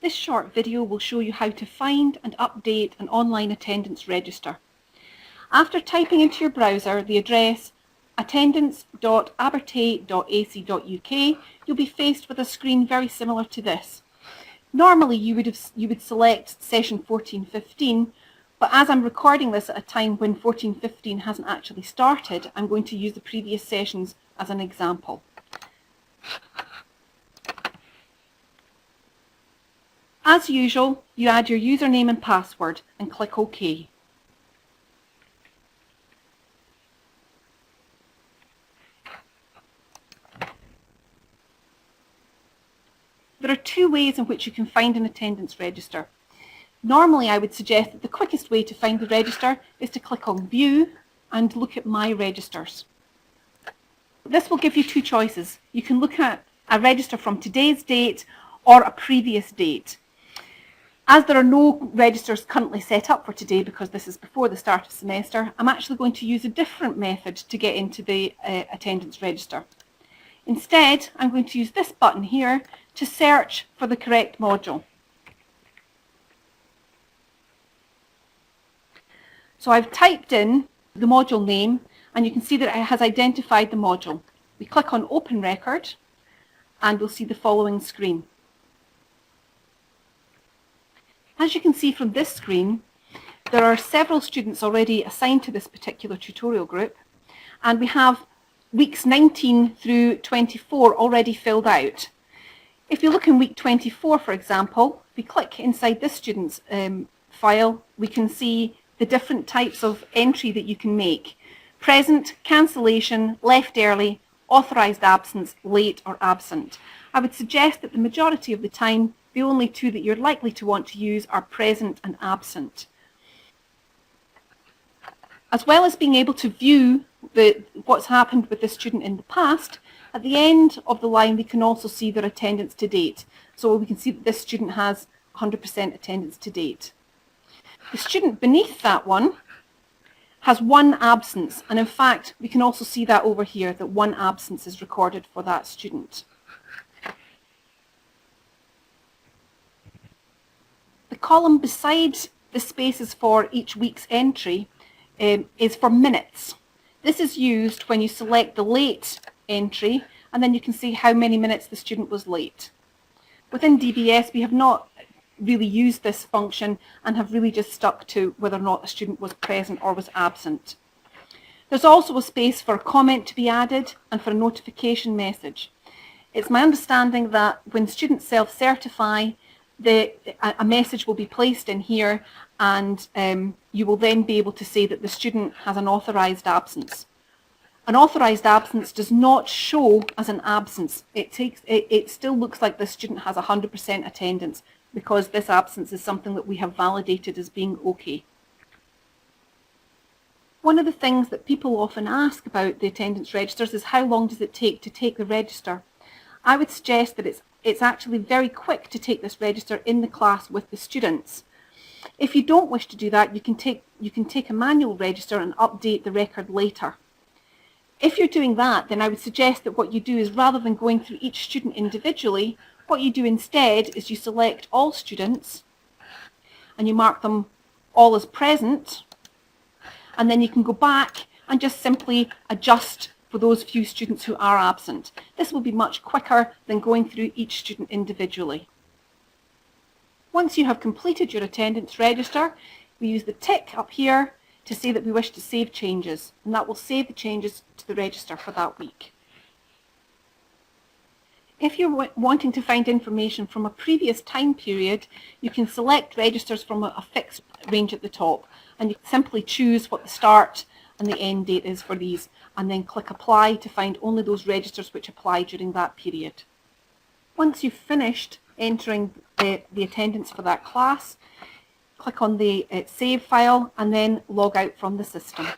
This short video will show you how to find and update an online attendance register. After typing into your browser the address attendance.abertay.ac.uk, you'll be faced with a screen very similar to this. Normally you would select session 1415, but as I'm recording this at a time when 1415 hasn't actually started, I'm going to use the previous sessions as an example. As usual, you add your username and password and click OK. There are two ways in which you can find an attendance register. Normally I would suggest that the quickest way to find the register is to click on View and look at My Registers. This will give you two choices. You can look at a register from today's date or a previous date. As there are no registers currently set up for today because this is before the start of semester, I'm actually going to use a different method to get into the attendance register. Instead, I'm going to use this button here to search for the correct module. So I've typed in the module name and you can see that it has identified the module. We click on Open Record and we'll see the following screen. As you can see from this screen, there are several students already assigned to this particular tutorial group, and we have weeks 19 through 24 already filled out. If you look in week 24, for example, if we click inside this student's file, we can see the different types of entry that you can make. Present, cancellation, left early, authorised absence, late or absent. I would suggest that the majority of the time the only two that you're likely to want to use are present and absent. As well as being able to view what's happened with the student in the past, at the end of the line we can also see their attendance to date. So we can see that this student has 100% attendance to date. The student beneath that one has one absence, and in fact we can also see that over here, that one absence is recorded for that student. The column beside the spaces for each week's entry is for minutes. This is used when you select the late entry, and then you can see how many minutes the student was late. Within DBS we have not really used this function and have really just stuck to whether or not a student was present or was absent. There's also a space for a comment to be added and for a notification message. It's my understanding that when students self-certify, a message will be placed in here, and you will then be able to say that the student has an authorised absence. An authorised absence does not show as an absence. It still looks like the student has 100% attendance because this absence is something that we have validated as being okay. One of the things that people often ask about the attendance registers is how long does it take to take the register? I would suggest that it's actually very quick to take this register in the class with the students. If you don't wish to do that, you can take a manual register and update the record later. If you're doing that, then I would suggest that what you do is, rather than going through each student individually, what you do instead is you select all students and you mark them all as present, and then you can go back and just simply adjust for those few students who are absent. This will be much quicker than going through each student individually. Once you have completed your attendance register, we use the tick up here to say that we wish to save changes, and that will save the changes to the register for that week. If you're wanting to find information from a previous time period, you can select registers from a fixed range at the top, and you simply choose what the start and the end date is for these, and then click Apply to find only those registers which apply during that period. Once you've finished entering the attendance for that class, click on the Save file and then log out from the system.